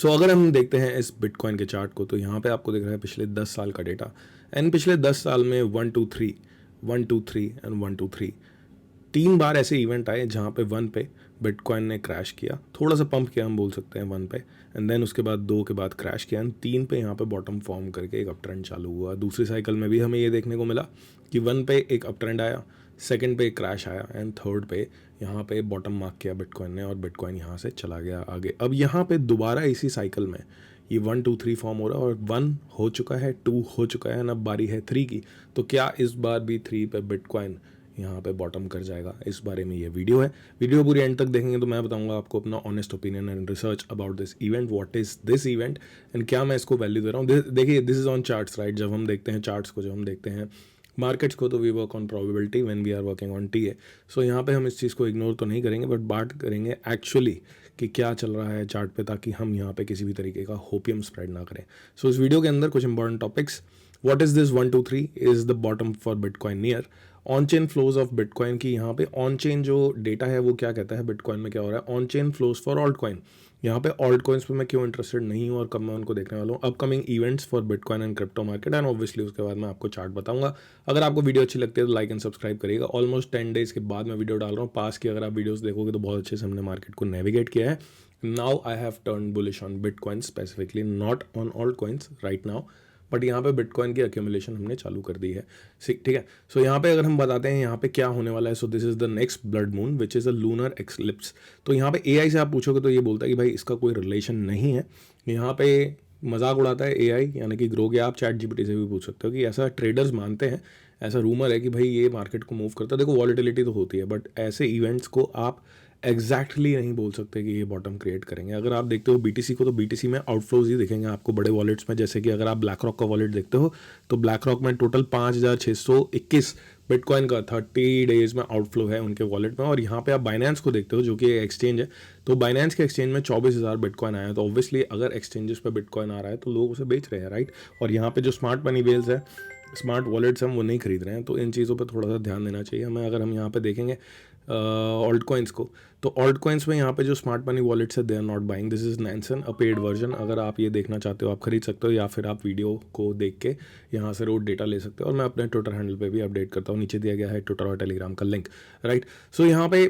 सो अगर हम देखते हैं इस बिटकॉइन के चार्ट को, तो यहाँ पे आपको दिख रहा है पिछले 10 साल का डेटा। एंड पिछले 10 साल में 1 2 3 1 2 3 एंड 1 2 3 3 बार ऐसे इवेंट आए जहाँ पे 1 पे बिटकॉइन ने क्रैश किया, थोड़ा सा पंप किया हम बोल सकते हैं 1 पे, एंड देन उसके बाद 2 के बाद क्रैश किया, एंड 3 पे यहाँ पे बॉटम फॉर्म करके एक अप ट्रेंड चालू हुआ। दूसरी साइकिल में भी हमें ये देखने को मिला कि 1 पे एक अप ट्रेंड आया, सेकंड पे एक क्रैश आया, एंड थर्ड पे यहाँ पे बॉटम मार्क किया बिटकॉइन ने और बिटकॉइन यहाँ से चला गया आगे। अब यहाँ पे दोबारा इसी साइकिल में ये 1 2 3 फॉर्म हो रहा है और 1 हो चुका है, 2 हो चुका है, अब बारी है 3 की। तो क्या इस बार भी 3 पे बिटकॉइन यहाँ पे बॉटम कर जाएगा? इस बारे में ये वीडियो है। वीडियो पूरी एंड तक देखेंगे तो मैं बताऊंगा आपको अपना honest opinion and research about this event, what is this event and क्या मैं इसको वैल्यू दे रहा हूँ। देखिए, this is on charts, right. जब हम देखते हैं चार्ट्स को, जब हम देखते हैं मार्केट्स को, तो we work on probability when we are working on TA. So यहाँ पे हम इस चीज़ को इग्नोर तो नहीं करेंगे, बट बात करेंगे एक्चुअली कि क्या चल रहा है चार्ट पे, ताकि हम यहाँ पे किसी भी तरीके का होपियम स्प्रेड ना करें। सो इस वीडियो के अंदर कुछ important topics, what is this 1 2 3 is the bottom for bitcoin near, on chain flows of bitcoin की। यहाँ पे ऑन चेन जो डेटा है वो क्या कहता है बिटकॉइन में क्या हो रहा है, on chain flows for alt coin. यहाँ पे ऑल्ट कॉइन्स पे मैं क्यों इंटरेस्टेड नहीं हूँ और कब मैं उनको देखने वाला हूँ, upcoming events for bitcoin and crypto market, and obviously उसके बाद मैं आपको चार्ट बताऊंगा। अगर आपको वीडियो अच्छी लगती है तो लाइक एंड सब्सक्राइब करिएगा। ऑलमोस्ट 10 डेज के बाद मैं वीडियो डाल रहा हूँ। पास की अगर आप वीडियोस देखोगे तो बहुत अच्छे से हमने मार्केट को नेविगेट किया है। Now I have turn bullish on bitcoin specifically, not on alt coins right now, but यहाँ पे बिटकॉइन की एक्यूमुलेशन हमने चालू कर दी है, ठीक है। सो यहाँ पे अगर हम बताते हैं यहाँ पे क्या होने वाला है, so this is the next blood moon which is a lunar eclipse. तो यहाँ पे एआई से आप पूछोगे तो ये बोलता है कि भाई इसका कोई रिलेशन नहीं है। यहाँ पे मजाक उड़ाता है एआई, यानी कि ग्रो गया। आप चैट जीपीटी से भी पूछ सकते हो कि ऐसा ट्रेडर्स मानते हैं, ऐसा रूमर है कि भाई ये मार्केट को मूव करता है। देखो, वॉलिटिलिटी तो होती है, बट ऐसे इवेंट्स को आप एग्जैक्टली नहीं बोल सकते कि ये बॉटम क्रिएट करेंगे। अगर आप देखते हो बीटीसी को, तो बीटीसी में आउटफ्लोज ही दिखेंगे आपको बड़े वॉलेट्स में। जैसे कि अगर आप ब्लैक रॉक का वॉलेट देखते हो तो ब्लैक रॉक में टोटल 5621 बिटकॉइन का 30 डेज में आउटफ्लो है उनके वॉलेट में। और यहाँ पे आप बाइनेंस को देखते हो जो कि एक्सचेंज है, तो बाइनेंस के एक्सचेंज में 24,000 बिटकॉइन आया है। तो ऑब्वियसली अगर एक्सचेंजेस पे बिटकॉइन आ रहा है तो लोग उसे बेच रहे हैं, राइट। और यहाँ पे जो स्मार्ट मनी वेल्स है, स्मार्ट वॉलेट्स हम वो नहीं खरीद रहे हैं, तो इन चीज़ों पे थोड़ा सा ध्यान देना चाहिए हमें। अगर हम यहाँ पे देखेंगे ऑल्ट कॉइन्स को, तो ऑल्ट कॉइन्स में यहाँ पे जो स्मार्ट मनी वॉलेट्स है they are not buying, this is नैनसन अ पेड वर्जन। अगर आप ये देखना चाहते हो आप खरीद सकते हो, या फिर आप वीडियो को देख के यहाँ से रोड डेटा ले सकते हो। और मैं अपने ट्विटर हैंडल पे भी अपडेट करता हूँ, नीचे दिया गया है ट्विटर और टेलीग्राम का लिंक, राइट। सो यहाँ पे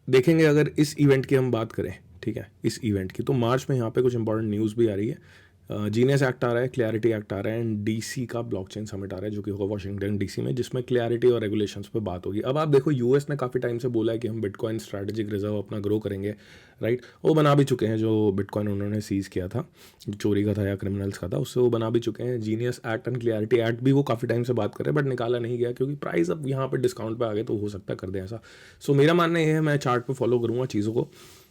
देखेंगे अगर इस इवेंट की हम बात करें, ठीक है, इस इवेंट की, तो मार्च में यहाँ पे कुछ इंपॉर्टेंट न्यूज़ भी आ रही है। जीनियस एक्ट आ रहा है, क्लैरिटी एक्ट आ रहा है, एंड डीसी का ब्लॉकचेन समिट आ रहा है जो कि होगा वाशिंगटन डीसी में, जिसमें क्लैरिटी और रेगुलेशंस पे बात होगी। अब आप देखो, यूएस ने काफ़ी टाइम से बोला है कि हम बिटकॉइन स्ट्रैटेजिक रिजर्व अपना ग्रो करेंगे, राइट। वो बना भी चुके हैं, जो बिटकॉइन उन्होंने सीज किया था, चोरी का था या क्रिमिनल्स का था, उससे वो बना भी चुके हैं। Genius act and clarity act भी वो काफ़ी टाइम से बात कर रहे हैं, बट निकाला नहीं गया क्योंकि प्राइस अब यहाँ पर डिस्काउंट पे आ गए, तो हो सकता है कर दें ऐसा। सो मेरा मानना ये है, मैं चार्ट पे फॉलो करूँगा चीज़ों को।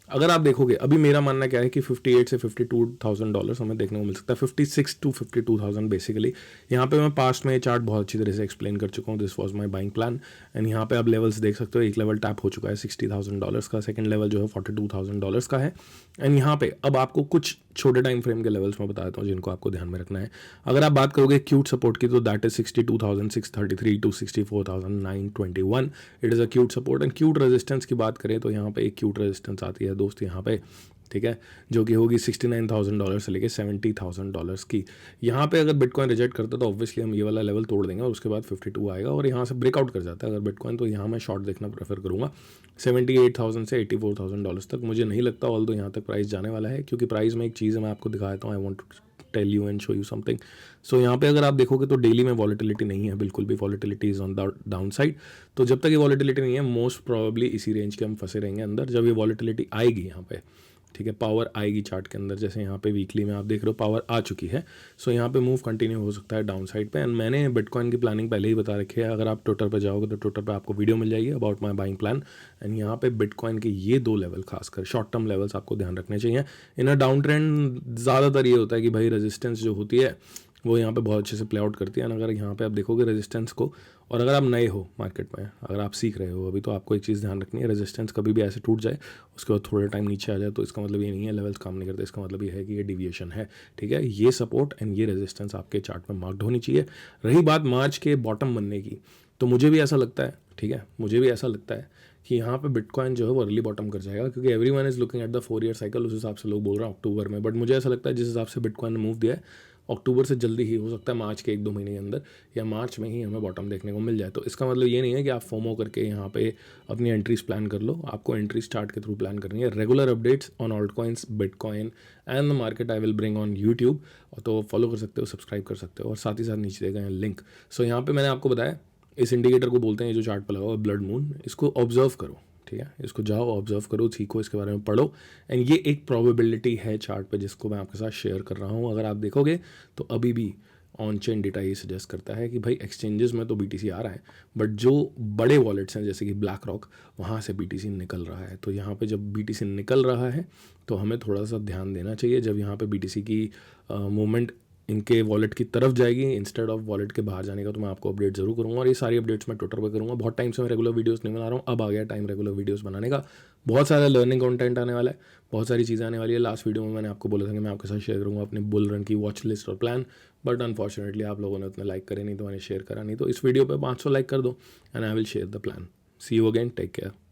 अगर आप देखोगे अभी मेरा मानना क्या है कि 58 से $52,000 हमें देखने को मिल सकता है, 56 to 52,000 बेसिकली। यहाँ पे मैं पास्ट में ये चार्ट बहुत अच्छी तरह से एक्सप्लेन कर चुका हूँ, this was my buying plan. And यहाँ पे आप लेवल्स देख सकते हो, एक लेवल टैप हो चुका है $60,000 का, सेकंड लेवल जो है $42,000 का है। एंड यहाँ पे अब आपको कुछ छोटे टाइम फ्रेम के लेवल्स मैं बता देता हूँ जिनको आपको ध्यान में रखना है। अगर आप बात करोगे क्यूट सपोर्ट की, तो that is 62,633 to 64,921, it is a cute support. And cute resistance की बात करें तो यहाँ पे एक क्यूट रेजिस्टेंस आती है दोस्त यहाँ पे, ठीक है, जो कि होगी $69,000 से लेके $70,000 की। यहाँ पे अगर बिटकॉइन रिजेक्ट करता है तो ऑब्वियसली हम ये वाला लेवल तोड़ देंगे और उसके बाद 52 आएगा और यहाँ से ब्रेकआउट कर जाता है अगर बिटकॉइन, तो यहाँ मैं शॉर्ट देखना प्रेफर करूँगा 78,000 से $84,000 तक। मुझे नहीं लगता ऑल दो यहाँ तक प्राइस जाने वाला है, क्योंकि प्राइस में एक चीज़ मैं आपको दिखा देता हूँ, I want to tell you and show you something. So यहाँ पे अगर आप देखोगे तो डेली में वॉलेटिलिटी नहीं है, बिल्कुल भी volatility is on the down side. तो जब तक ये वॉलेटिलिटी नहीं है, मोस्ट प्रोबेबली इसी रेंज के हम फंसे रहेंगे अंदर। जब ये वॉलेटिलिटी आएगी यहाँ पे, ठीक है, पावर आएगी चार्ट के अंदर, जैसे यहाँ पे वीकली में आप देख रहे हो पावर आ चुकी है। सो यहाँ पे मूव कंटिन्यू हो सकता है डाउन साइड पे। एंड मैंने बिटकॉइन की प्लानिंग पहले ही बता रखी है, अगर आप ट्विटर पर जाओगे तो ट्विटर पे आपको वीडियो मिल जाएगी about my buying plan. And यहाँ पे बिटकॉइन के ये 2 लेवल, खासकर शॉर्ट टर्म लेवल्स आपको ध्यान रखने चाहिए। इन अ डाउन ट्रेंड ज़्यादातर ये होता है कि भाई रेजिस्टेंस जो होती है वो यहाँ पे बहुत अच्छे से प्ले आउट करती है। अगर यहाँ पे आप देखोगे रेजिस्टेंस को, और अगर आप नए हो मार्केट में, अगर आप सीख रहे हो अभी, तो आपको एक चीज़ ध्यान रखनी है, रेजिस्टेंस कभी भी ऐसे टूट जाए उसके बाद थोड़े टाइम नीचे आ जाए तो इसका मतलब ये नहीं है लेवल्स काम नहीं करते, इसका मतलब ये है कि ये डिविएशन है, ठीक है। ये सपोर्ट एंड ये रेजिस्टेंस आपके चार्ट में मार्क्ड होनी चाहिए। रही बात मार्च के बॉटम बनने की, तो मुझे भी ऐसा लगता है, ठीक है, मुझे भी ऐसा लगता है कि यहाँ पे बिटकॉइन जो है वो अर्ली बॉटम कर जाएगा, क्योंकि everyone is looking at the 4 year cycle, उस हिसाब से लोग बोल रहे हैं अक्टूबर में। बट मुझे ऐसा लगता है जिस हिसाब से बिटकॉइन ने मूव दिया है, अक्टूबर से जल्दी ही हो सकता है मार्च के 1-2 महीने के अंदर या मार्च में ही हमें बॉटम देखने को मिल जाए। तो इसका मतलब ये नहीं है कि आप फोमो करके यहाँ पे अपनी एंट्रीज प्लान कर लो, आपको एंट्री स्टार्ट के थ्रू प्लान करनी है। Regular updates on alt coins, bitcoin and the market I will bring on YouTube, तो फॉलो कर सकते हो, सब्सक्राइब कर सकते हो, और साथ ही साथ नीचे देगा लिंक। सो यहाँ पे मैंने आपको बताया, इस इंडिकेटर को बोलते हैं, ये जो चार्ट पर लगा हुआ ब्लड मून, इसको ऑब्जर्व करो, ठीक है, इसको जाओ ऑब्जर्व करो, सीखो, इसके बारे में पढ़ो। एंड ये एक प्रोबेबिलिटी है चार्ट पे जिसको मैं आपके साथ शेयर कर रहा हूँ। अगर आप देखोगे तो अभी भी ऑन चेन डेटा ये सजेस्ट करता है कि भाई एक्सचेंजेस में तो BTC आ रहा है, बट जो बड़े वॉलेट्स हैं जैसे कि ब्लैक रॉक, वहाँ से BTC निकल रहा है। तो यहाँ पे जब BTC निकल रहा है तो हमें थोड़ा सा ध्यान देना चाहिए। जब यहाँ पे BTC की मूवमेंट इनके वॉलेट की तरफ जाएगी इंस्टेड ऑफ वॉलेट के बाहर जाने का, तो मैं आपको अपडेट जरूर करूँगा। और ये सारी अपडेट्स मैं ट्विटर पर करूँगा। बहुत टाइम से मैं रेगुलर वीडियोस नहीं बना रहा हूँ, अब आ गया टाइम रेगुलर वीडियोस बनाने का। बहुत सारा लर्निंग कंटेंट आने वाला है, बहुत सारी चीज़ें आने वाली है। लास्ट वीडियो में मैंने आपको बोला था कि मैं आपके साथ शेयर करूँगा अपने बुल रन की वॉच लिस्ट और प्लान, बट अनफॉर्चुनेटली आप लोगों ने उतने लाइक करे नहीं, तो मैंने शेयर करा नहीं। तो इस वीडियो पर 500 लाइक कर दो and I will share the plan. See you again, take care.